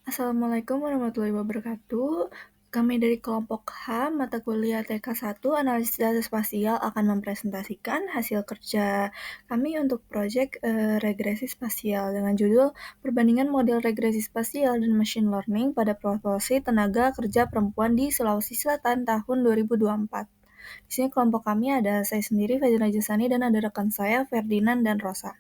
Assalamualaikum warahmatullahi wabarakatuh. Kami dari kelompok H, mata kuliah TK1 Analisis Data Spasial akan mempresentasikan hasil kerja kami untuk proyek regresi spasial dengan judul Perbandingan Model Regresi Spasial dan Machine Learning pada Proporsi Tenaga Kerja Perempuan di Sulawesi Selatan tahun 2024. Di sini kelompok kami ada saya sendiri, Fazila Jasani, dan ada rekan saya, Ferdinand dan Rosa.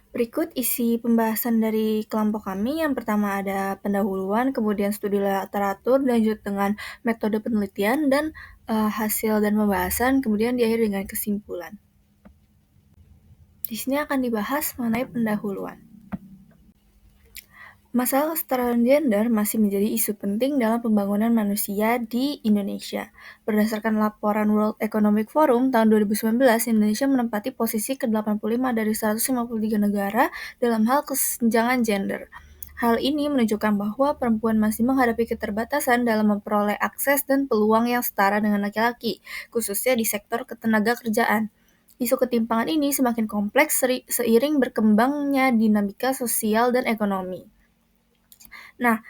Berikut isi pembahasan dari kelompok kami. Yang pertama ada pendahuluan, kemudian studi literatur, lanjut dengan metode penelitian, dan hasil dan pembahasan, kemudian diakhiri dengan kesimpulan. Di sini akan dibahas mengenai pendahuluan. Masalah kesetaraan gender masih menjadi isu penting dalam pembangunan manusia di Indonesia. Berdasarkan laporan World Economic Forum tahun 2019, Indonesia menempati posisi ke-85 dari 153 negara dalam hal kesenjangan gender. Hal ini menunjukkan bahwa perempuan masih menghadapi keterbatasan dalam memperoleh akses dan peluang yang setara dengan laki-laki, khususnya di sektor ketenagakerjaan. Isu ketimpangan ini semakin kompleks seiring berkembangnya dinamika sosial dan ekonomi. Nah,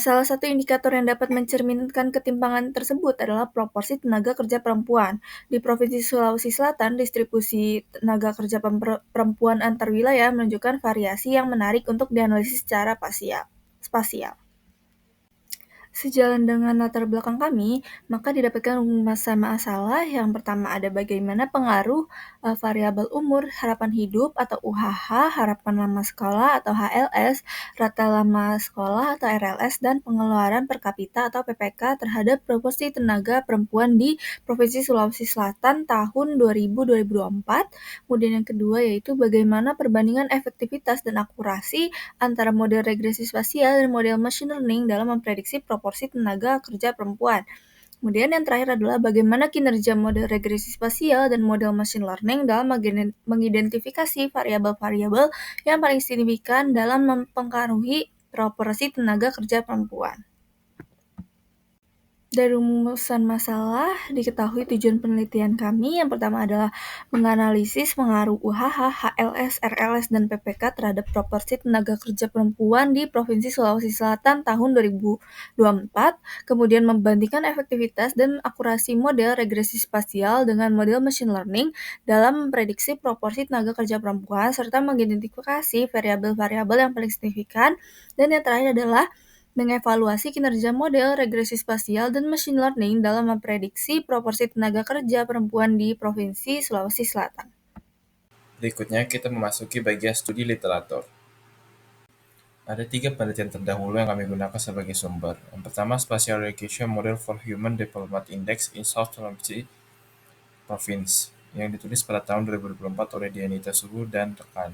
salah satu indikator yang dapat mencerminkan ketimpangan tersebut adalah proporsi tenaga kerja perempuan. Di Provinsi Sulawesi Selatan, distribusi tenaga kerja perempuan antar wilayah menunjukkan variasi yang menarik untuk dianalisis secara spasial. Sejalan dengan latar belakang kami, maka didapatkan rumusan masalah. Yang pertama ada bagaimana pengaruh variabel umur, harapan hidup atau UHH, harapan lama sekolah atau HLS, rata lama sekolah atau RLS, dan pengeluaran per kapita atau PPK terhadap proporsi tenaga perempuan di Provinsi Sulawesi Selatan tahun 2000-2024. Kemudian yang kedua yaitu bagaimana perbandingan efektivitas dan akurasi antara model regresi spasial dan model machine learning dalam memprediksi proporsi tenaga kerja perempuan. Kemudian yang terakhir adalah bagaimana kinerja model regresi spasial dan model machine learning dalam mengidentifikasi variabel-variabel yang paling signifikan dalam mempengaruhi proporsi tenaga kerja perempuan. Dari rumusan masalah, diketahui tujuan penelitian kami. Yang pertama adalah menganalisis pengaruh UHH, HLS, RLS, dan PPK terhadap proporsi tenaga kerja perempuan di Provinsi Sulawesi Selatan tahun 2024, kemudian membandingkan efektivitas dan akurasi model regresi spasial dengan model machine learning dalam memprediksi proporsi tenaga kerja perempuan, serta mengidentifikasi variabel-variabel yang paling signifikan. Dan yang terakhir adalah mengevaluasi kinerja model regresi spasial dan machine learning dalam memprediksi proporsi tenaga kerja perempuan di Provinsi Sulawesi Selatan. Berikutnya kita memasuki bagian studi literatur. Ada 3 penelitian terdahulu yang kami gunakan sebagai sumber. Yang pertama, Spatial Allocation Model for Human Development Index in South Sulawesi Province, yang ditulis pada tahun 2024 oleh Dianita Suhu dan rekan.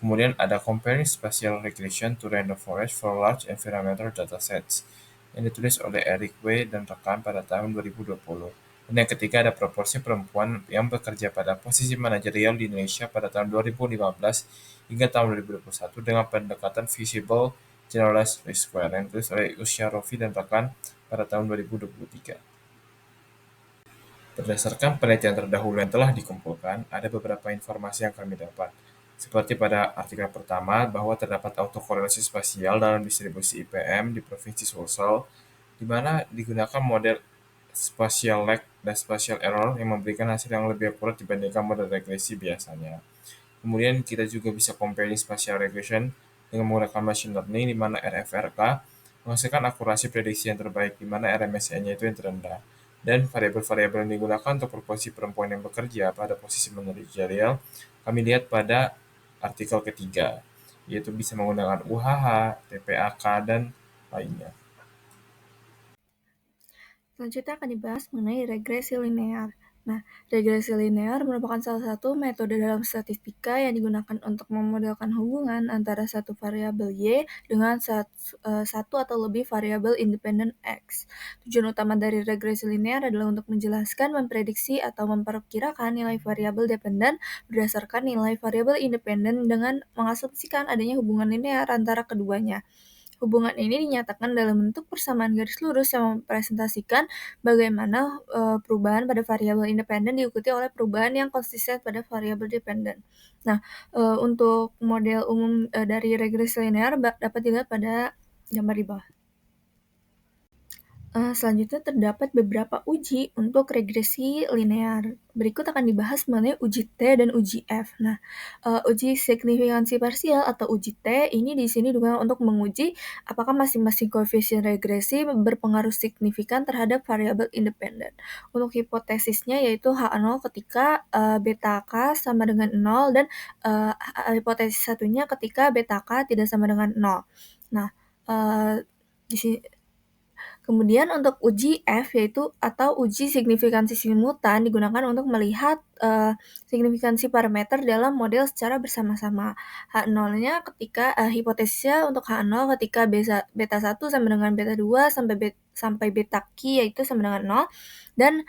Kemudian ada Comparing Spatial Regression to Random Forest for Large Environmental Datasets, yang ditulis oleh Eric W. dan rekan pada tahun 2020. Dan yang ketiga ada proporsi perempuan yang bekerja pada posisi manajerial di Indonesia pada tahun 2015 hingga tahun 2021 dengan pendekatan Visible Generalized Risk Square, yang ditulis oleh Usyarofi dan rekan pada tahun 2023. Berdasarkan penelitian terdahulu yang telah dikumpulkan, ada beberapa informasi yang kami dapat. Seperti pada artikel pertama, bahwa terdapat autokorelasi spasial dalam distribusi IPM di Provinsi Sulsel, di mana digunakan model spatial lag dan spatial error yang memberikan hasil yang lebih akurat dibandingkan model regresi biasanya. Kemudian kita juga bisa comparing spatial regression dengan menggunakan machine learning, di mana RFRK menghasilkan akurasi prediksi yang terbaik, di mana RMSE-nya itu yang terendah. Dan variabel-variabel yang digunakan untuk proporsi perempuan yang bekerja pada posisi manajerial kami lihat pada artikel ketiga, yaitu bisa menggunakan UHH, TPAK, dan lainnya. Selanjutnya akan dibahas mengenai regresi linear. Nah, regresi linear merupakan salah satu metode dalam statistika yang digunakan untuk memodelkan hubungan antara satu variabel Y dengan satu atau lebih variabel independen X. Tujuan utama dari regresi linear adalah untuk menjelaskan, memprediksi, atau memperkirakan nilai variabel dependen berdasarkan nilai variabel independen dengan mengasumsikan adanya hubungan linear antara keduanya. Hubungan ini dinyatakan dalam bentuk persamaan garis lurus yang mempresentasikan bagaimana perubahan pada variabel independen diikuti oleh perubahan yang konsisten pada variabel dependen. Nah, untuk model umum dari regresi linear dapat dilihat pada gambar di bawah. Selanjutnya terdapat beberapa uji untuk regresi linear. Berikut akan dibahas mengenai uji T dan uji F. Nah, uji signifikansi parsial atau uji T ini di sini digunakan untuk menguji apakah masing-masing koefisien regresi berpengaruh signifikan terhadap variabel independen. Untuk hipotesisnya yaitu H0 ketika beta K sama dengan 0 dan hipotesis satunya ketika beta K tidak sama dengan 0. Nah, di sini kemudian untuk uji F yaitu atau uji signifikansi simultan digunakan untuk melihat signifikansi parameter dalam model secara bersama-sama. H0-nya ketika hipotesisnya untuk H0 ketika beta 1 sama dengan beta 2 sampai beta Q yaitu sama dengan 0 dan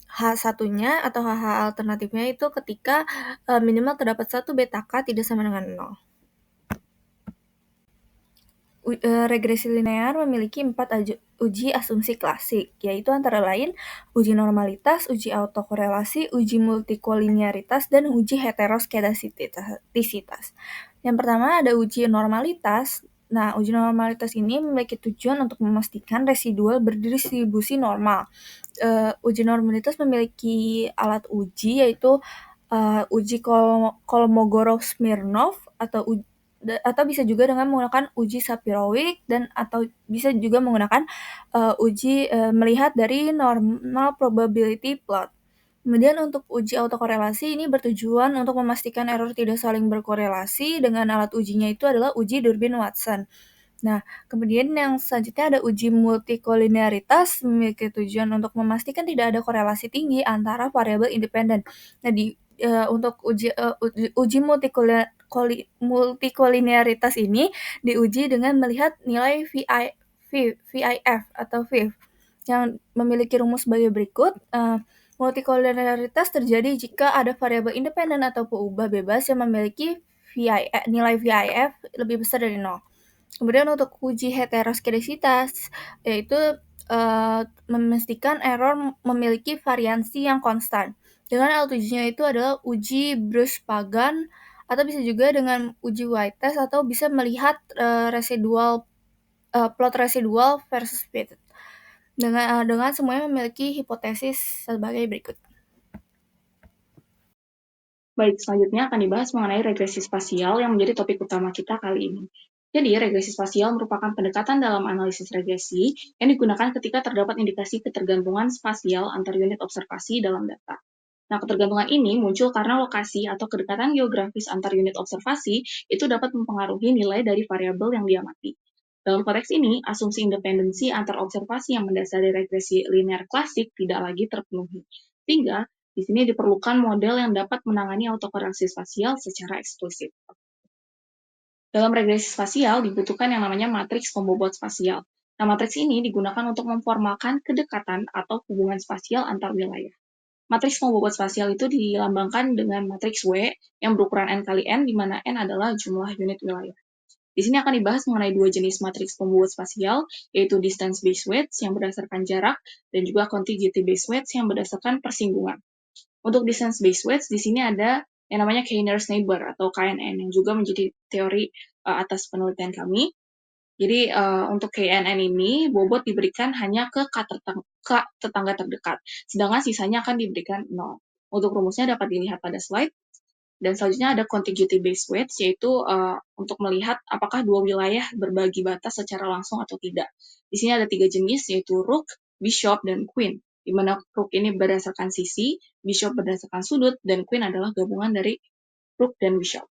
H1-nya atau HH alternatifnya itu ketika minimal terdapat satu beta K tidak sama dengan 0. Regresi linear memiliki 4 uji asumsi klasik, yaitu antara lain uji normalitas, uji autokorelasi, uji multikolinearitas, dan uji heteroskedastisitas. Yang pertama ada uji normalitas. Nah, uji normalitas ini memiliki tujuan untuk memastikan residual berdistribusi normal. Uji normalitas memiliki alat uji yaitu uji Kolmogorov-Smirnov atau bisa juga dengan menggunakan uji Sapir-Whorf dan atau bisa juga menggunakan uji melihat dari normal probability plot. Kemudian untuk uji autokorelasi ini bertujuan untuk memastikan error tidak saling berkorelasi. Dengan alat ujinya itu adalah uji Durbin-Watson. Nah, kemudian yang selanjutnya ada uji multikolinearitas memiliki tujuan untuk memastikan tidak ada korelasi tinggi antara variabel independen. Nah, untuk uji multikolinearitas ini diuji dengan melihat nilai VIF atau VIF yang memiliki rumus sebagai berikut. Multikolinearitas terjadi jika ada variabel independen atau peubah bebas yang memiliki nilai VIF lebih besar dari 0. Kemudian untuk uji heteroskedastisitas, yaitu memastikan error memiliki variansi yang konstan. Dengan alat ujinya itu adalah uji Bruce-Pagan atau bisa juga dengan uji White test atau bisa melihat plot residual versus fit. Dengan semuanya memiliki hipotesis sebagai berikut. Baik, selanjutnya akan dibahas mengenai regresi spasial yang menjadi topik utama kita kali ini. Jadi, regresi spasial merupakan pendekatan dalam analisis regresi yang digunakan ketika terdapat indikasi ketergantungan spasial antar unit observasi dalam data. Nah, ketergantungan ini muncul karena lokasi atau kedekatan geografis antar unit observasi itu dapat mempengaruhi nilai dari variabel yang diamati. Dalam konteks ini, asumsi independensi antar observasi yang mendasari regresi linear klasik tidak lagi terpenuhi. Sehingga, di sini diperlukan model yang dapat menangani autokorelasi spasial secara eksplisit. Dalam regresi spasial dibutuhkan yang namanya matriks pembobot spasial. Nah, matriks ini digunakan untuk memformalkan kedekatan atau hubungan spasial antar wilayah. Matriks pembobot spasial itu dilambangkan dengan matriks W yang berukuran N kali N, di mana N adalah jumlah unit wilayah. Di sini akan dibahas mengenai dua jenis matriks pembobot spasial, yaitu distance-based weights yang berdasarkan jarak, dan juga contiguity-based weights yang berdasarkan persinggungan. Untuk distance-based weights, di sini ada yang namanya Kainer's neighbor atau KNN, yang juga menjadi teori atas penelitian kami. Jadi untuk KNN ini, bobot diberikan hanya ke tetangga terdekat, sedangkan sisanya akan diberikan 0. Untuk rumusnya dapat dilihat pada slide. Dan selanjutnya ada contiguity-based weights, yaitu untuk melihat apakah dua wilayah berbagi batas secara langsung atau tidak. Di sini ada 3 jenis, yaitu rook, bishop, dan queen. Di mana rook ini berdasarkan sisi, bishop berdasarkan sudut, dan queen adalah gabungan dari rook dan bishop.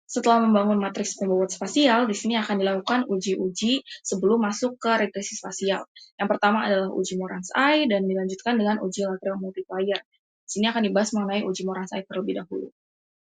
Setelah membangun matriks pembobot spasial, di sini akan dilakukan uji-uji sebelum masuk ke regresi spasial. Yang pertama adalah uji Morans-Eye dan dilanjutkan dengan uji Lagrange multiplier. Di sini akan dibahas mengenai uji Morans-Eye terlebih dahulu.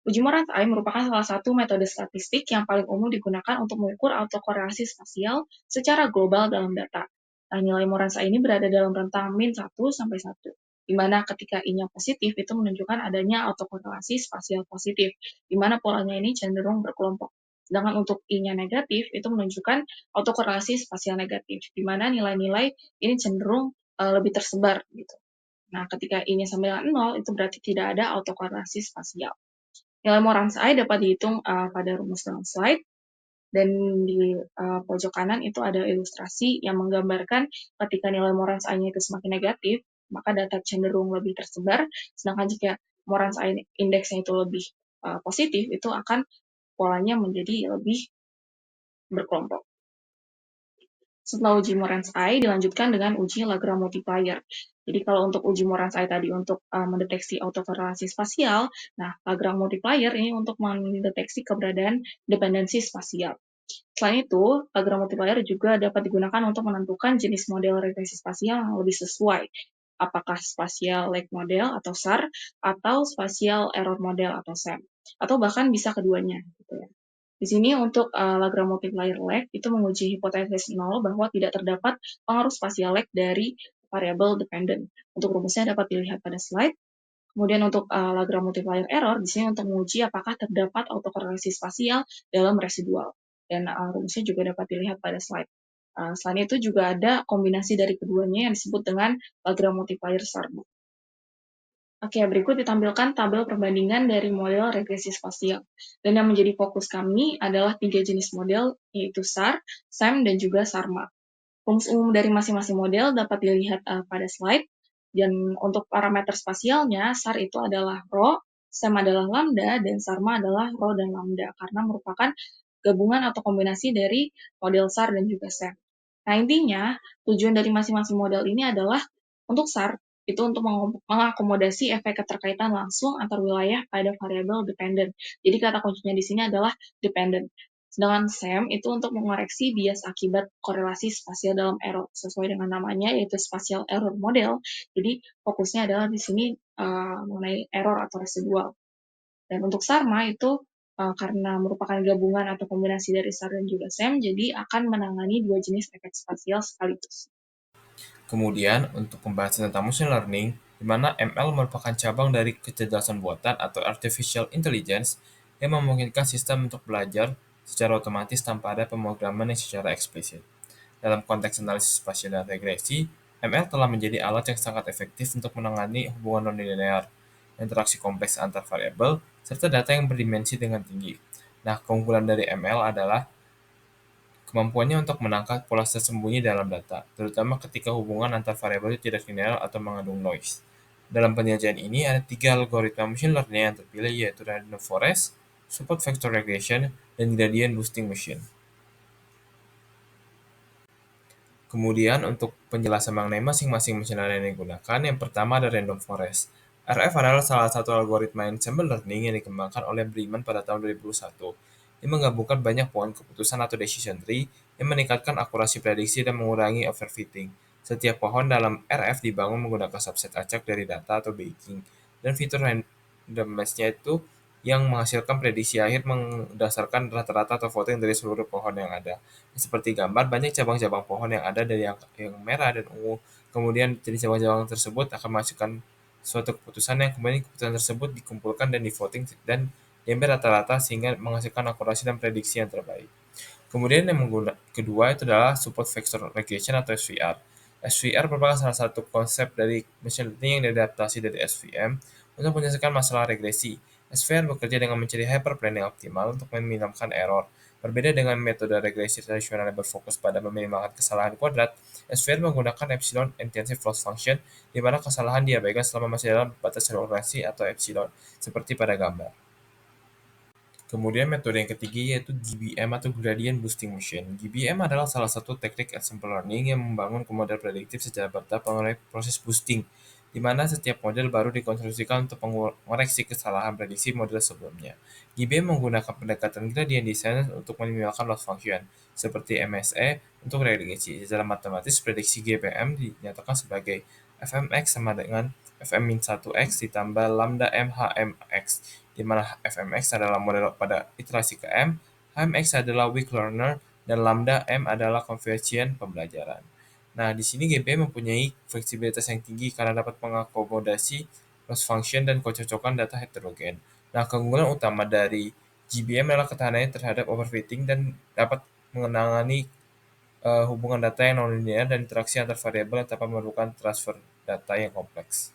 Uji Morans-Eye merupakan salah satu metode statistik yang paling umum digunakan untuk mengukur autokorelasi spasial secara global dalam data. Nah, nilai Morans-Eye ini berada dalam rentang min 1 sampai 1, di mana ketika I-nya positif itu menunjukkan adanya autokorelasi spasial positif, di mana polanya ini cenderung berkelompok. Sedangkan untuk I-nya negatif, itu menunjukkan autokorelasi spasial negatif, di mana nilai-nilai ini cenderung lebih tersebar gitu. Nah, ketika I-nya sama dengan 0, itu berarti tidak ada autokorelasi spasial. Nilai Morans I dapat dihitung pada rumus dalam slide, dan di pojok kanan itu ada ilustrasi yang menggambarkan ketika nilai Morans I-nya itu semakin negatif, maka data cenderung lebih tersebar, sedangkan jika Morans I indeksnya itu lebih positif, itu akan polanya menjadi lebih berkelompok. Setelah uji Morans I, dilanjutkan dengan uji Lagrange multiplier. Jadi kalau untuk uji Morans I tadi untuk mendeteksi autokorelasi spasial, nah Lagrange multiplier ini untuk mendeteksi keberadaan dependensi spasial. Selain itu, Lagrange multiplier juga dapat digunakan untuk menentukan jenis model regresi spasial yang lebih sesuai. Apakah spatial lag model atau SAR, atau spatial error model atau SEM, atau bahkan bisa keduanya. Gitu ya. Di sini untuk Lagrange multiplier lag itu menguji hipotesis nol bahwa tidak terdapat pengaruh spasial lag dari variabel dependent. Untuk rumusnya dapat dilihat pada slide. Kemudian untuk Lagrange multiplier error, di sini untuk menguji apakah terdapat autokorelasi spasial dalam residual. Dan rumusnya juga dapat dilihat pada slide. Selain itu juga ada kombinasi dari keduanya yang disebut dengan Lagrange multiplier SAR. Oke, berikut ditampilkan tabel perbandingan dari model regresi spasial. Dan yang menjadi fokus kami adalah 3 jenis model, yaitu SAR, SEM, dan juga SARMA. Rumus umum dari masing-masing model dapat dilihat pada slide. Dan untuk parameter spasialnya, SAR itu adalah rho, SEM adalah lambda, dan SARMA adalah rho dan lambda, karena merupakan gabungan atau kombinasi dari model SAR dan juga SEM. Nah, intinya, tujuan dari masing-masing model ini adalah untuk SAR, itu untuk mengakomodasi efek keterkaitan langsung antar wilayah pada variabel dependent. Jadi kata kuncinya di sini adalah dependent. Sedangkan SEM itu untuk mengoreksi bias akibat korelasi spasial dalam error, sesuai dengan namanya yaitu spatial error model. Jadi fokusnya adalah di sini mengenai error atau residual. Dan untuk SARMA itu karena merupakan gabungan atau kombinasi dari SAR dan juga SEM, jadi akan menangani dua jenis efek spasial sekaligus. Kemudian, untuk pembahasan tentang machine learning, di mana ML merupakan cabang dari kecerdasan buatan atau artificial intelligence yang memungkinkan sistem untuk belajar secara otomatis tanpa ada pemrograman yang secara eksplisit. Dalam konteks analisis spasial dan regresi, ML telah menjadi alat yang sangat efektif untuk menangani hubungan nonlinear, interaksi kompleks antar variabel, serta data yang berdimensi dengan tinggi. Nah, keunggulan dari ML adalah kemampuannya untuk menangkap pola tersembunyi dalam data, terutama ketika hubungan antar variabel tidak linear atau mengandung noise. Dalam penyajian ini, ada 3 algoritma machine learning yang terpilih, yaitu Random Forest, Support Vector Regression, dan Gradient Boosting Machine. Kemudian, untuk penjelasan mengenai masing-masing machine learning yang digunakan, yang pertama ada Random Forest. RF adalah salah satu algoritma ensemble learning yang dikembangkan oleh Breiman pada tahun 2001. Ini menggabungkan banyak poin keputusan atau decision tree yang meningkatkan akurasi prediksi dan mengurangi overfitting. Setiap pohon dalam RF dibangun menggunakan subset acak dari data atau baking, dan fitur randomness-nya itu yang menghasilkan prediksi akhir berdasarkan rata-rata atau voting dari seluruh pohon yang ada. Seperti gambar, banyak cabang-cabang pohon yang ada dari yang merah dan ungu. Kemudian jenis cabang-cabang tersebut akan menghasilkan suatu keputusan yang kemudian keputusan tersebut dikumpulkan dan di voting dan diambil rata-rata sehingga menghasilkan akurasi dan prediksi yang terbaik. Kemudian yang kedua itu adalah support vector regression atau SVR. SVR merupakan salah satu konsep dari machine learning yang diadaptasi dari SVM untuk menyelesaikan masalah regresi. SVR bekerja dengan mencari hyperplane yang optimal untuk meminimalkan error. Berbeda dengan metode regresi tradisional yang berfokus pada meminimalkan kesalahan kuadrat, SVR menggunakan epsilon intensive loss function, di mana kesalahan diabaikan selama masih dalam batas toleransi atau epsilon, seperti pada gambar. Kemudian metode yang ketiga yaitu GBM atau Gradient Boosting Machine. GBM adalah salah satu teknik ensemble learning yang membangun model prediktif secara bertahap melalui proses boosting, di mana setiap model baru dikonstruksikan untuk mengoreksi kesalahan prediksi model sebelumnya. GBM menggunakan pendekatan gradient descent untuk meminimalkan loss function, seperti MSE untuk regresi. Secara matematis, prediksi GBM dinyatakan sebagai fmx sama dengan fm-1x ditambah lambda m hmx, di mana fmx adalah model pada iterasi ke m, hmx adalah weak learner, dan lambda m adalah koefisien pembelajaran. Nah, di sini GBM mempunyai fleksibilitas yang tinggi karena dapat mengakomodasi loss function dan kecocokan data heterogen. Nah, keunggulan utama dari GBM adalah ketahanannya terhadap overfitting dan dapat mengenali hubungan data yang nonlinear dan interaksi antar variabel tanpa memerlukan transfer data yang kompleks.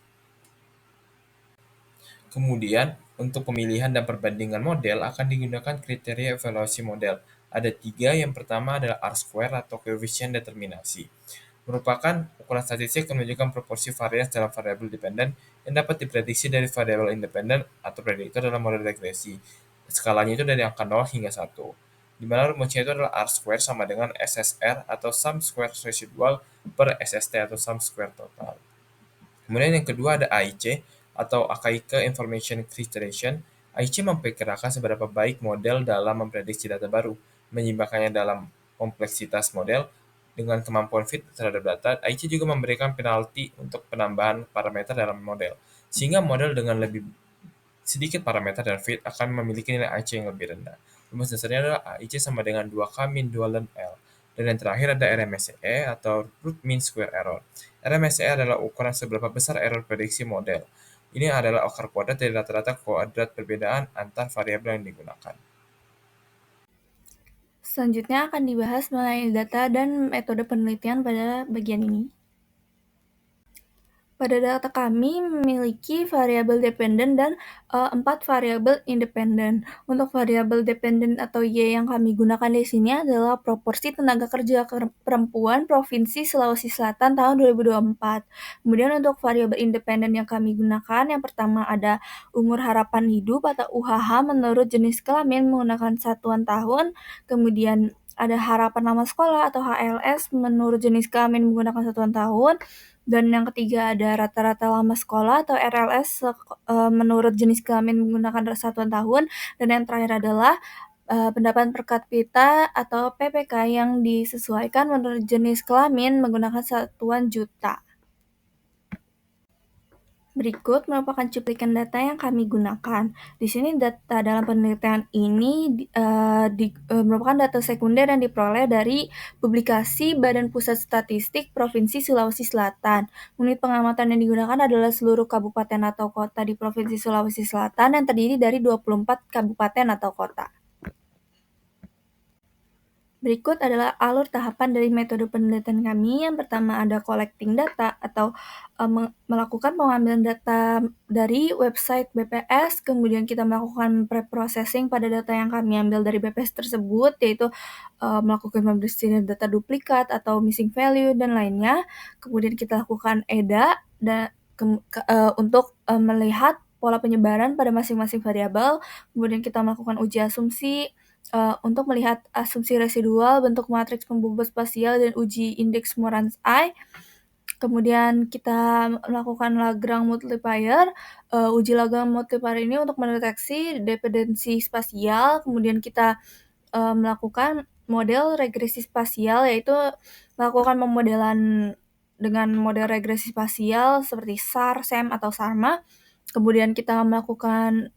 Kemudian, untuk pemilihan dan perbandingan model akan digunakan kriteria evaluasi model. Ada 3, yang pertama adalah R-square atau koefisien determinasi. Merupakan ukuran statistik yang menunjukkan proporsi varians dalam variabel dependen yang dapat diprediksi dari variabel independen atau prediktor dalam model regresi. Skalanya itu dari angka 0 hingga 1. Di mana rumusnya itu adalah R-square sama dengan SSR atau sum square residual per SST atau sum square total. Kemudian yang kedua ada AIC atau Archaic Information Crystallization. AIC memperkirakan seberapa baik model dalam memprediksi data baru, menyimbangkannya dalam kompleksitas model dengan kemampuan fit terhadap data. AIC juga memberikan penalti untuk penambahan parameter dalam model, sehingga model dengan lebih sedikit parameter dan fit akan memiliki nilai AIC yang lebih rendah. Rumus dasarnya adalah AIC sama dengan 2K min 2 ln L. Dan yang terakhir ada RMSE atau Root Mean Square Error. RMSE adalah ukuran seberapa besar error prediksi model. Ini adalah akar kuadrat dari rata-rata kuadrat perbedaan antar variabel yang digunakan. Selanjutnya akan dibahas mengenai data dan metode penelitian pada bagian ini. Pada data kami memiliki variabel dependen dan 4 variabel independen. Untuk variabel dependen atau Y yang kami gunakan di sini adalah proporsi tenaga kerja perempuan Provinsi Sulawesi Selatan tahun 2024. Kemudian untuk variabel independen yang kami gunakan, yang pertama ada umur harapan hidup atau UHH menurut jenis kelamin menggunakan satuan tahun. Kemudian ada harapan lama sekolah atau HLS menurut jenis kelamin menggunakan satuan tahun. Dan yang ketiga ada rata-rata lama sekolah atau RLS menurut jenis kelamin menggunakan satuan tahun. Dan yang terakhir adalah pendapatan per kapita atau PPK yang disesuaikan menurut jenis kelamin menggunakan satuan juta. Berikut merupakan cuplikan data yang kami gunakan. Di sini data dalam penelitian ini merupakan data sekunder yang diperoleh dari publikasi Badan Pusat Statistik Provinsi Sulawesi Selatan. Unit pengamatan yang digunakan adalah seluruh kabupaten atau kota di Provinsi Sulawesi Selatan yang terdiri dari 24 kabupaten atau kota. Berikut adalah alur tahapan dari metode penelitian kami. Yang pertama ada collecting data atau melakukan pengambilan data dari website BPS, kemudian kita melakukan pre-processing pada data yang kami ambil dari BPS tersebut, yaitu melakukan pembersihan data duplikat atau missing value dan lainnya. Kemudian kita lakukan EDA untuk melihat pola penyebaran pada masing-masing variabel. Kemudian kita melakukan uji asumsi untuk melihat asumsi residual, bentuk matriks pembobot spasial, dan uji indeks Moran's I. Kemudian kita melakukan Lagrange multiplier. Uji Lagrange multiplier ini untuk mendeteksi dependensi spasial. Kemudian kita melakukan model regresi spasial, yaitu melakukan pemodelan dengan model regresi spasial seperti SAR, SEM, atau SARMA. Kemudian kita melakukan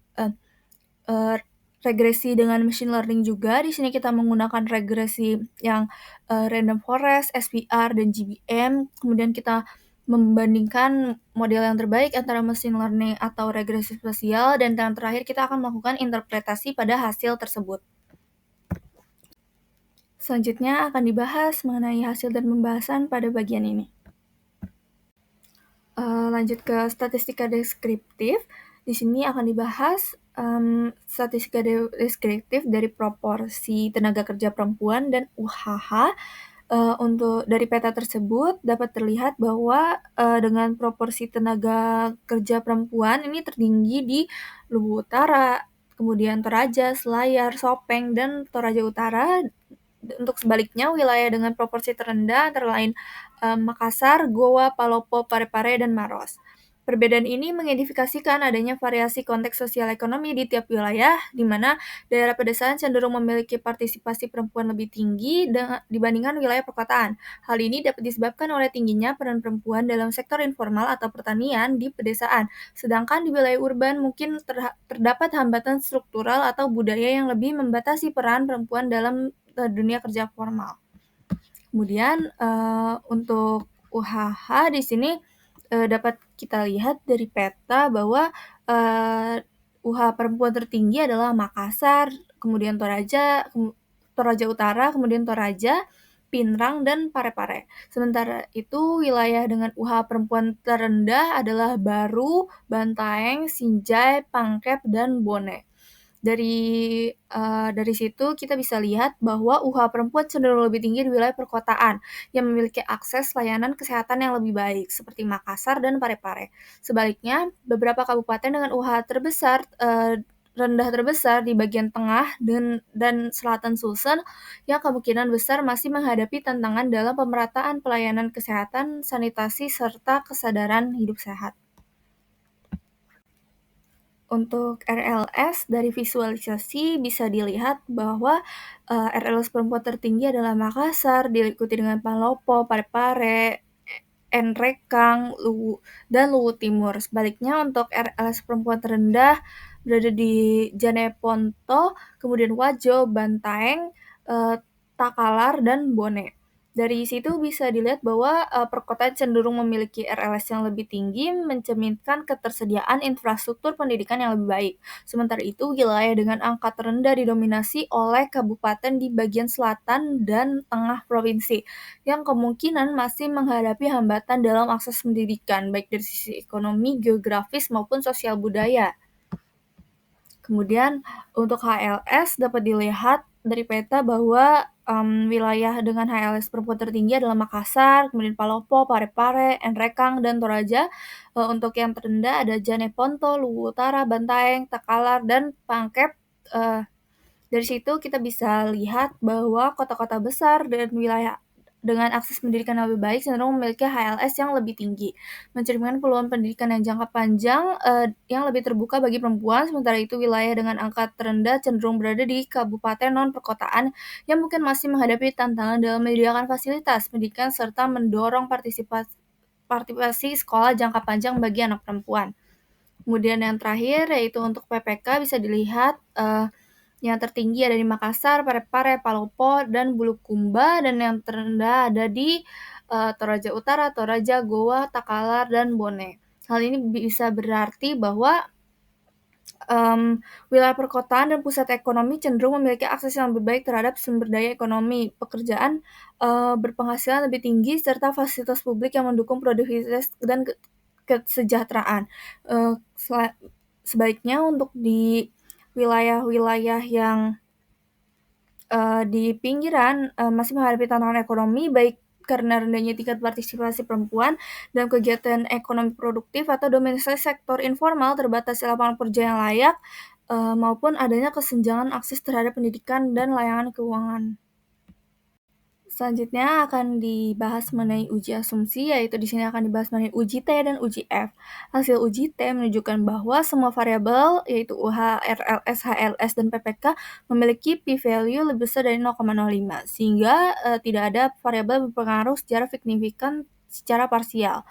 regresi dengan machine learning juga. Di sini kita menggunakan regresi yang random forest, SPR, dan GBM. Kemudian kita membandingkan model yang terbaik antara machine learning atau regresi spasial, dan yang terakhir kita akan melakukan interpretasi pada hasil tersebut. Selanjutnya akan dibahas mengenai hasil dan pembahasan pada bagian ini. Lanjut ke statistika deskriptif. Di sini akan dibahas statistika deskriptif dari proporsi tenaga kerja perempuan dan UHH. Untuk dari peta tersebut dapat terlihat bahwa dengan proporsi tenaga kerja perempuan ini tertinggi di Lubu Utara, kemudian Toraja, Selayar, Sopeng, dan Toraja Utara. Untuk sebaliknya, wilayah dengan proporsi terendah antara lain Makassar, Goa, Palopo, Parepare, dan Maros. Perbedaan ini mengindikasikan adanya variasi konteks sosial ekonomi di tiap wilayah, di mana daerah pedesaan cenderung memiliki partisipasi perempuan lebih tinggi dibandingkan wilayah perkotaan. Hal ini dapat disebabkan oleh tingginya peran perempuan dalam sektor informal atau pertanian di pedesaan, sedangkan di wilayah urban mungkin terdapat hambatan struktural atau budaya yang lebih membatasi peran perempuan dalam dunia kerja formal. Kemudian untuk UHH di sini dapat kita lihat dari peta bahwa UHH perempuan tertinggi adalah Makassar, kemudian Toraja Utara, kemudian Toraja, Pinrang, dan Parepare. Sementara itu, wilayah dengan UH perempuan terendah adalah Baru, Bantaeng, Sinjai, Pangkep, dan Bone. Dari situ kita bisa lihat bahwa UH perempuan cenderung lebih tinggi di wilayah perkotaan yang memiliki akses layanan kesehatan yang lebih baik, seperti Makassar dan Parepare. Sebaliknya, beberapa kabupaten dengan UH rendah terbesar di bagian tengah dan selatan Sulsel yang kemungkinan besar masih menghadapi tantangan dalam pemerataan pelayanan kesehatan, sanitasi, serta kesadaran hidup sehat. Untuk RLS, dari visualisasi bisa dilihat bahwa RLS perempuan tertinggi adalah Makassar, diikuti dengan Palopo, Parepare, Enrekang, dan Luwu Timur. Sebaliknya untuk RLS perempuan terendah berada di Janeponto, kemudian Wajo, Bantaeng, Takalar, dan Bone. Dari situ bisa dilihat bahwa perkotaan cenderung memiliki RLS yang lebih tinggi, mencerminkan ketersediaan infrastruktur pendidikan yang lebih baik. Sementara itu, wilayah dengan angka terendah didominasi oleh kabupaten di bagian selatan dan tengah provinsi, yang kemungkinan masih menghadapi hambatan dalam akses pendidikan, baik dari sisi ekonomi, geografis, maupun sosial budaya. Kemudian untuk HLS dapat dilihat dari peta bahwa wilayah dengan HLS perempuan tertinggi adalah Makassar, kemudian Palopo, Parepare, Enrekang, dan Toraja. Untuk yang terendah ada Janeponto, Luwu Utara, Bantaeng, Takalar, dan Pangkep. Dari situ kita bisa lihat bahwa kota-kota besar dan wilayah dengan akses pendidikan yang lebih baik cenderung memiliki HLS yang lebih tinggi, mencerminkan peluang pendidikan yang jangka panjang yang lebih terbuka bagi perempuan. Sementara itu, wilayah dengan angka terendah cenderung berada di kabupaten non-perkotaan yang mungkin masih menghadapi tantangan dalam menyediakan fasilitas pendidikan serta mendorong partisipasi sekolah jangka panjang bagi anak perempuan. Kemudian yang terakhir yaitu untuk PPK bisa dilihat yang tertinggi ada di Makassar, Parepare, Palopo, dan Bulukumba, dan yang terendah ada di Toraja Utara, Toraja, Goa, Takalar, dan Bone. Hal ini bisa berarti bahwa wilayah perkotaan dan pusat ekonomi cenderung memiliki akses yang lebih baik terhadap sumber daya ekonomi, pekerjaan berpenghasilan lebih tinggi, serta fasilitas publik yang mendukung produktivitas dan kesejahteraan. Sebaliknya untuk di wilayah-wilayah yang di pinggiran masih menghadapi tantangan ekonomi, baik karena rendahnya tingkat partisipasi perempuan dalam kegiatan ekonomi produktif atau dominasi sektor informal, terbatasnya lapangan kerja yang layak, maupun adanya kesenjangan akses terhadap pendidikan dan layanan keuangan. Selanjutnya akan dibahas mengenai uji asumsi, yaitu di sini akan dibahas mengenai uji T dan uji F. Hasil uji T menunjukkan bahwa semua variabel, yaitu UH, RLS, HLS, dan PPK, memiliki p-value lebih besar dari 0,05, sehingga tidak ada variabel berpengaruh secara signifikan secara parsial.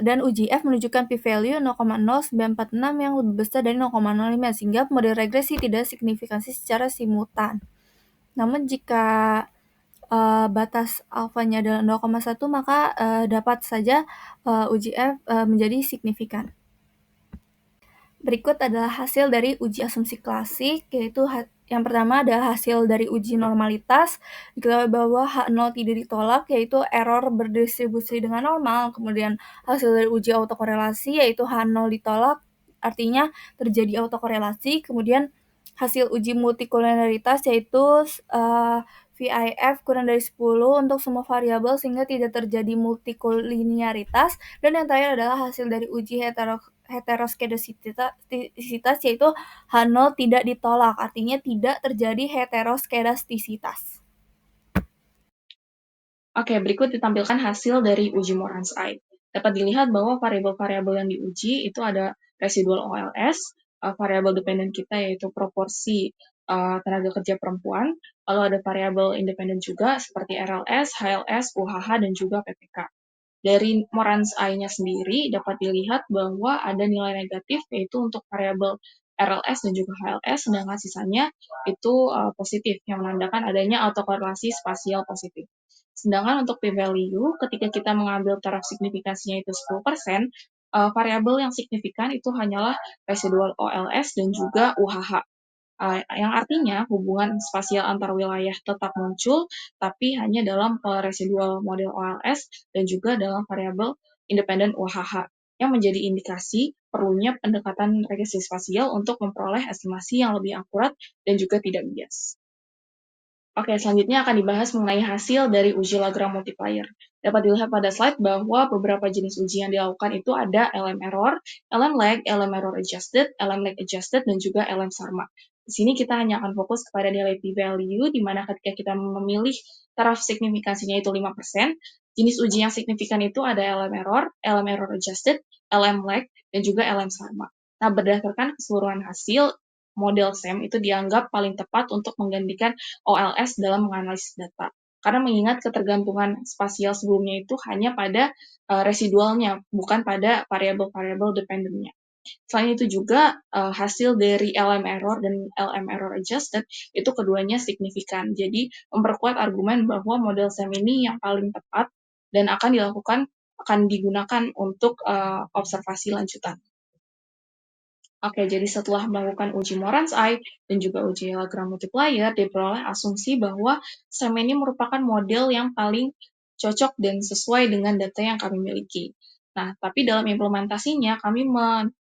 Dan uji F menunjukkan p-value 0,0946 yang lebih besar dari 0,05, sehingga model regresi tidak signifikansi secara simultan. Namun jika batas alfanya adalah 0,1, maka dapat saja uji F menjadi signifikan. Berikut adalah hasil dari uji asumsi klasik, yaitu yang pertama adalah hasil dari uji normalitas. Diketahui bahwa H0 tidak ditolak, yaitu error berdistribusi dengan normal. Kemudian hasil dari uji autokorelasi, yaitu H0 ditolak, artinya terjadi autokorelasi. Kemudian hasil uji multikolinialitas, yaitu VIF kurang dari 10 untuk semua variabel sehingga tidak terjadi multikoliniaritas. Dan yang terakhir adalah hasil dari uji heteroskedastisitas, yaitu H0 tidak ditolak, artinya tidak terjadi heteroskedastisitas. Oke, berikut ditampilkan hasil dari uji Morans-Eye. Dapat dilihat bahwa variabel-variabel yang diuji itu ada residual OLS, variabel dependen kita yaitu proporsi tenaga kerja perempuan, lalu ada variabel independen juga seperti RLS, HLS, UHH, dan juga PPK. Dari Morans-Eye-nya sendiri dapat dilihat bahwa ada nilai negatif yaitu untuk variabel RLS dan juga HLS, sedangkan sisanya itu positif, yang menandakan adanya autokorelasi spasial positif. Sedangkan untuk p-value, ketika kita mengambil taraf signifikansinya itu 10%, variabel yang signifikan itu hanyalah residual OLS dan juga UHH. yang artinya hubungan spasial antar wilayah tetap muncul, tapi hanya dalam residual model OLS dan juga dalam variabel independen UHH, yang menjadi indikasi perlunya pendekatan regresi spasial untuk memperoleh estimasi yang lebih akurat dan juga tidak bias. Oke, selanjutnya akan dibahas mengenai hasil dari uji Lagrange multiplier. Dapat dilihat pada slide bahwa beberapa jenis uji yang dilakukan itu ada LM error, LM lag, LM error adjusted, LM lag adjusted, dan juga LM SARMA. Di sini kita hanya akan fokus kepada nilai p-value, di mana ketika kita memilih taraf signifikansinya itu 5%, jenis uji yang signifikan itu ada LM error adjusted, LM lag, dan juga LM SARMA. Nah, berdasarkan keseluruhan hasil, model SEM itu dianggap paling tepat untuk menggantikan OLS dalam menganalisis data. Karena mengingat ketergantungan spasial sebelumnya itu hanya pada residualnya, bukan pada variabel-variabel dependennya. Selain itu juga hasil dari LM error dan LM error adjusted itu keduanya signifikan. Jadi memperkuat argumen bahwa model SEM ini yang paling tepat dan akan digunakan untuk observasi lanjutan. Oke, jadi setelah melakukan uji Moran's-Eye dan juga uji Lagrange multiplier, diperoleh asumsi bahwa SEM ini merupakan model yang paling cocok dan sesuai dengan data yang kami miliki. Nah, tapi dalam implementasinya, kami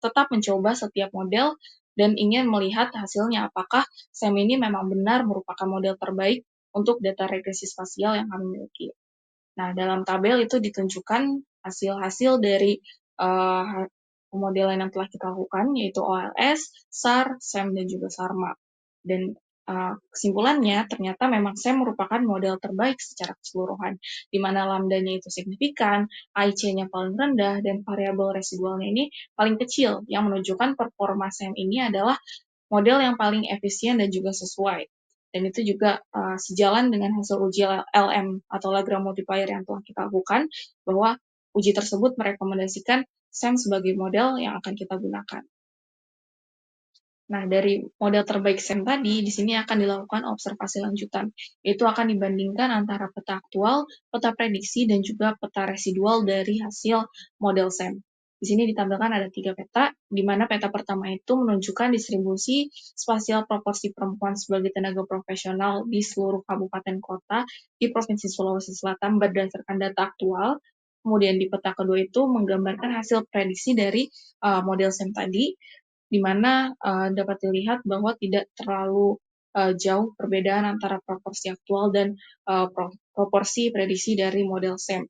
tetap mencoba setiap model dan ingin melihat hasilnya apakah SEM ini memang benar merupakan model terbaik untuk data regresi spasial yang kami miliki. Nah, dalam tabel itu ditunjukkan hasil-hasil dari pemodelan yang telah kita lakukan, yaitu OLS, SAR, SEM, dan juga SARMA. Dan kesimpulannya, ternyata memang SEM merupakan model terbaik secara keseluruhan, di mana lambdanya itu signifikan, AIC-nya paling rendah, dan variabel residualnya ini paling kecil, yang menunjukkan performa SEM ini adalah model yang paling efisien dan juga sesuai. Dan itu juga sejalan dengan hasil uji LM atau Lagrange multiplier yang telah kita lakukan, bahwa uji tersebut merekomendasikan SEM sebagai model yang akan kita gunakan. Nah, dari model terbaik SEM tadi, di sini akan dilakukan observasi lanjutan, yaitu akan dibandingkan antara peta aktual, peta prediksi, dan juga peta residual dari hasil model SEM. Di sini ditampilkan ada 3 peta, di mana peta pertama itu menunjukkan distribusi spasial proporsi perempuan sebagai tenaga profesional di seluruh kabupaten kota di Provinsi Sulawesi Selatan berdasarkan data aktual. Kemudian di peta kedua itu menggambarkan hasil prediksi dari model SEM tadi, di mana dapat dilihat bahwa tidak terlalu jauh perbedaan antara proporsi aktual dan proporsi prediksi dari model SEM.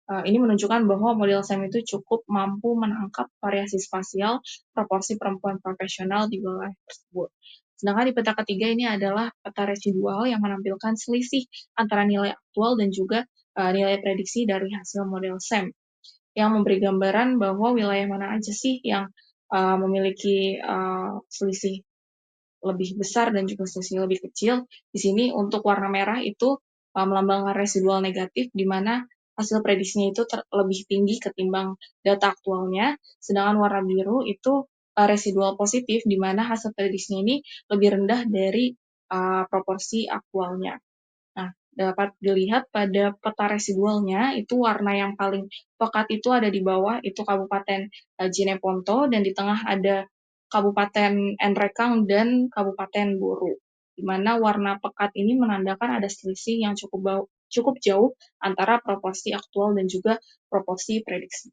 Ini menunjukkan bahwa model SEM itu cukup mampu menangkap variasi spasial proporsi perempuan profesional di wilayah tersebut. Sedangkan di peta ketiga ini adalah peta residual yang menampilkan selisih antara nilai aktual dan juga nilai prediksi dari hasil model SEM, yang memberi gambaran bahwa wilayah mana aja sih yang memiliki selisih lebih besar dan juga selisih lebih kecil. Di sini untuk warna merah itu melambangkan residual negatif, di mana hasil prediksinya itu lebih tinggi ketimbang data aktualnya, sedangkan warna biru itu residual positif, di mana hasil prediksinya ini lebih rendah dari proporsi aktualnya. Nah, dapat dilihat pada peta residualnya, itu warna yang paling pekat itu ada di bawah, itu Kabupaten Jeneponto, dan di tengah ada Kabupaten Nrekang dan Kabupaten Buru, di mana warna pekat ini menandakan ada selisih yang cukup jauh antara proporsi aktual dan juga proporsi prediksi.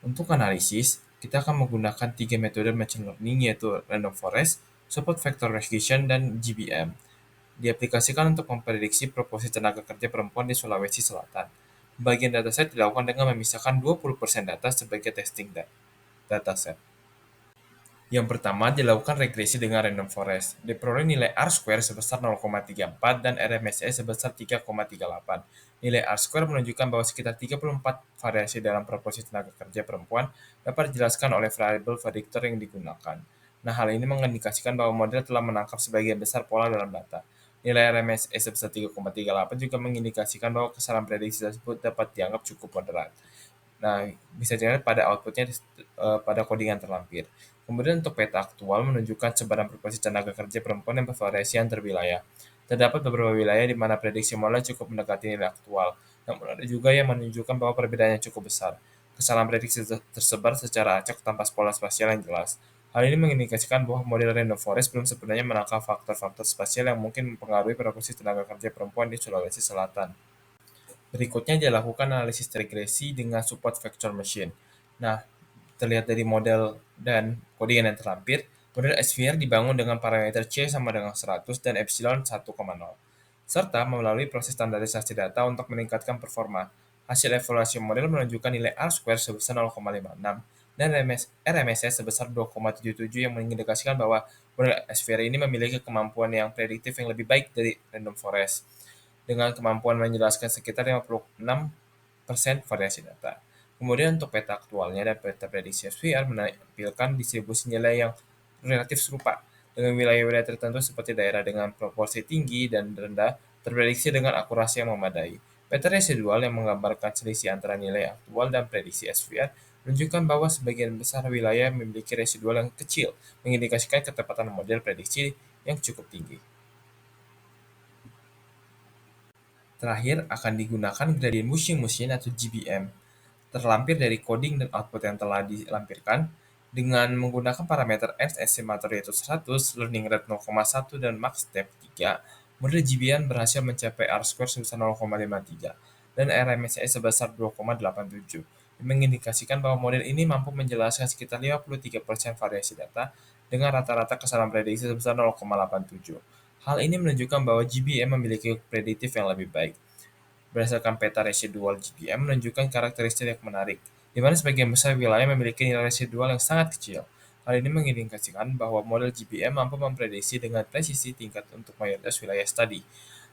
Untuk analisis, kita akan menggunakan 3 metode machine learning, yaitu random forest, support vector recognition, dan GBM. Diaplikasikan untuk memprediksi proporsi tenaga kerja perempuan di Sulawesi Selatan. Bagian dataset dilakukan dengan memisahkan 20% data sebagai testing dataset. Yang pertama, dilakukan regresi dengan random forest. Diperoleh nilai R-square sebesar 0,34 dan RMSE sebesar 3,38. Nilai R-square menunjukkan bahwa sekitar 34 variasi dalam proporsi tenaga kerja perempuan dapat dijelaskan oleh variabel prediktor yang digunakan. Nah, hal ini mengindikasikan bahwa model telah menangkap sebagian besar pola dalam data. Nilai RMSE sebesar 3,38 juga mengindikasikan bahwa kesalahan prediksi tersebut dapat dianggap cukup moderat. Nah, bisa dilihat pada outputnya pada codingan terlampir. Kemudian untuk peta aktual menunjukkan sebaran proporsi tenaga kerja perempuan yang bervariasi antar wilayah. Terdapat beberapa wilayah di mana prediksi modal cukup mendekati nilai aktual, namun ada juga yang menunjukkan bahwa perbedaannya cukup besar. Kesalahan prediksi tersebar secara acak tanpa pola spasial yang jelas. Hal ini mengindikasikan bahwa model random forest belum sebenarnya menangkap faktor-faktor spasial yang mungkin mempengaruhi proporsi tenaga kerja perempuan di Sulawesi Selatan. Berikutnya dilakukan analisis regresi dengan support vector machine. Nah, terlihat dari model dan kodingan yang terlampir, model SVR dibangun dengan parameter C sama dengan 100 dan epsilon 1,0, serta melalui proses standarisasi data untuk meningkatkan performa. Hasil evaluasi model menunjukkan nilai R-square sebesar 0,56 dan RMSE sebesar 2,77 yang mengindikasikan bahwa model SVR ini memiliki kemampuan yang prediktif yang lebih baik dari random forest, dengan kemampuan menjelaskan sekitar 56% variasi data. Kemudian untuk peta aktualnya dan peta prediksi SVR menampilkan distribusi nilai yang relatif serupa, dengan wilayah-wilayah tertentu seperti daerah dengan proporsi tinggi dan rendah terprediksi dengan akurasi yang memadai. Peta residual yang menggambarkan selisih antara nilai aktual dan prediksi SVR menunjukkan bahwa sebagian besar wilayah memiliki residual yang kecil, mengindikasikan ketepatan model prediksi yang cukup tinggi. Terakhir, akan digunakan gradient bushing machine atau GBM, terlampir dari coding dan output yang telah dilampirkan, dengan menggunakan parameter Ernst estimator yaitu 100, learning rate 0,1, dan max step 3, model GBM berhasil mencapai R-square sebesar 0,53 dan RMSE sebesar 2,87, yang mengindikasikan bahwa model ini mampu menjelaskan sekitar 53% variasi data dengan rata-rata kesalahan prediksi sebesar 0,87. Hal ini menunjukkan bahwa GBM memiliki prediktif yang lebih baik. Berdasarkan peta residual GBM menunjukkan karakteristik yang menarik, di mana sebagian besar wilayah memiliki nilai residual yang sangat kecil. Hal ini mengindikasikan bahwa model GBM mampu memprediksi dengan presisi tingkat untuk mayoritas wilayah studi.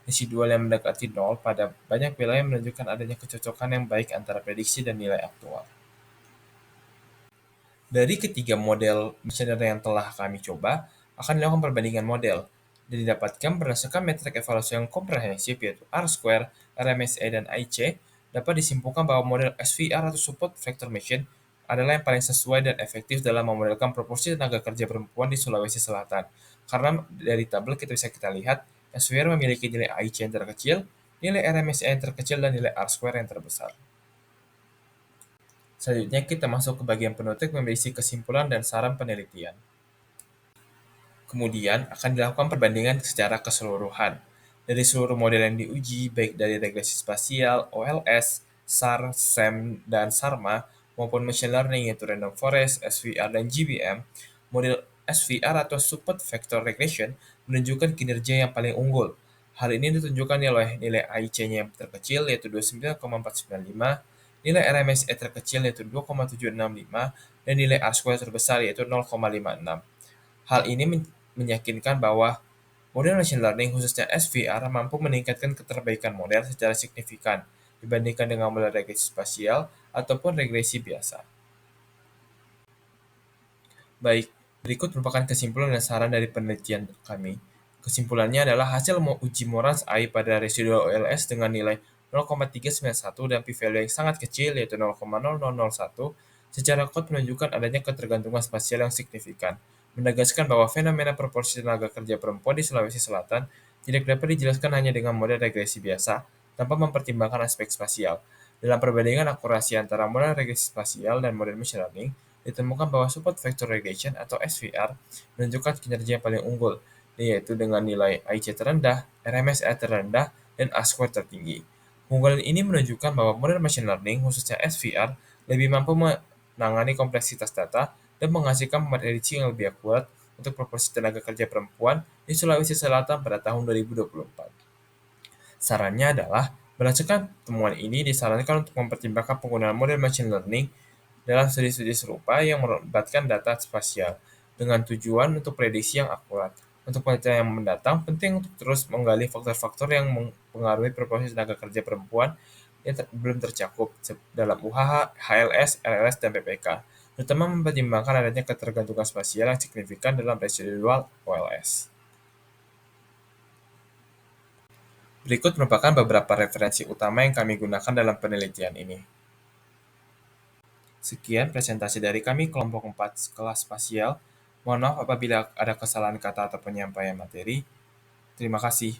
Residual yang mendekati nol pada banyak wilayah menunjukkan adanya kecocokan yang baik antara prediksi dan nilai aktual. Dari ketiga model machine learning yang telah kami coba, akan dilakukan perbandingan model dan didapatkan berdasarkan metrik evaluasi yang komprehensif yaitu R-square, RMSE, dan IC. Dapat disimpulkan bahwa model SVR atau support vector machine adalah yang paling sesuai dan efektif dalam memodelkan proporsi tenaga kerja perempuan di Sulawesi Selatan. Karena dari tabel bisa kita lihat, SVR memiliki nilai IC yang terkecil, nilai RMSE yang terkecil, dan nilai R-square yang terbesar. Selanjutnya kita masuk ke bagian penutup yang berisi kesimpulan dan saran penelitian. Kemudian akan dilakukan perbandingan secara keseluruhan dari seluruh model yang diuji, baik dari regresi spasial, OLS, SAR, SEM, dan SARMA, maupun machine learning yaitu random forest, SVR, dan GBM. Model SVR atau support vector regression menunjukkan kinerja yang paling unggul. Hal ini ditunjukkan oleh nilai AIC-nya yang terkecil yaitu 29,495, nilai RMSE terkecil yaitu 2,765, dan nilai R-square terbesar yaitu 0,56. Hal ini meyakinkan bahwa model machine learning khususnya SVR mampu meningkatkan keterbaikan model secara signifikan dibandingkan dengan model regresi spasial ataupun regresi biasa. Baik, berikut merupakan kesimpulan dan saran dari penelitian kami. Kesimpulannya adalah hasil uji Morans AI pada residual OLS dengan nilai 0,391 dan p-value yang sangat kecil yaitu 0,0001 secara kuat menunjukkan adanya ketergantungan spasial yang signifikan, menegaskan bahwa fenomena proporsi tenaga kerja perempuan di Sulawesi Selatan tidak dapat dijelaskan hanya dengan model regresi biasa tanpa mempertimbangkan aspek spasial. Dalam perbandingan akurasi antara model regresi spasial dan model machine learning, ditemukan bahwa support vector regression atau SVR menunjukkan kinerja yang paling unggul, yaitu dengan nilai IC terendah, RMSE terendah, dan R-square tertinggi. Keunggulan ini menunjukkan bahwa model machine learning, khususnya SVR, lebih mampu menangani kompleksitas data dan menghasilkan prediksi yang lebih akurat untuk proporsi tenaga kerja perempuan di Sulawesi Selatan pada tahun 2024. Sarannya adalah, berdasarkan temuan ini disarankan untuk mempertimbangkan penggunaan model machine learning dalam studi-studi serupa yang melibatkan data spasial, dengan tujuan untuk prediksi yang akurat. Untuk penelitian yang mendatang, penting untuk terus menggali faktor-faktor yang mempengaruhi proporsi tenaga kerja perempuan yang belum tercakup dalam UHH, HLS, LLS, dan PPK, terutama mempertimbangkan adanya ketergantungan spasial yang signifikan dalam residual OLS. Berikut merupakan beberapa referensi utama yang kami gunakan dalam penelitian ini. Sekian presentasi dari kami kelompok 4 kelas spasial. Mohon maaf apabila ada kesalahan kata atau penyampaian materi. Terima kasih.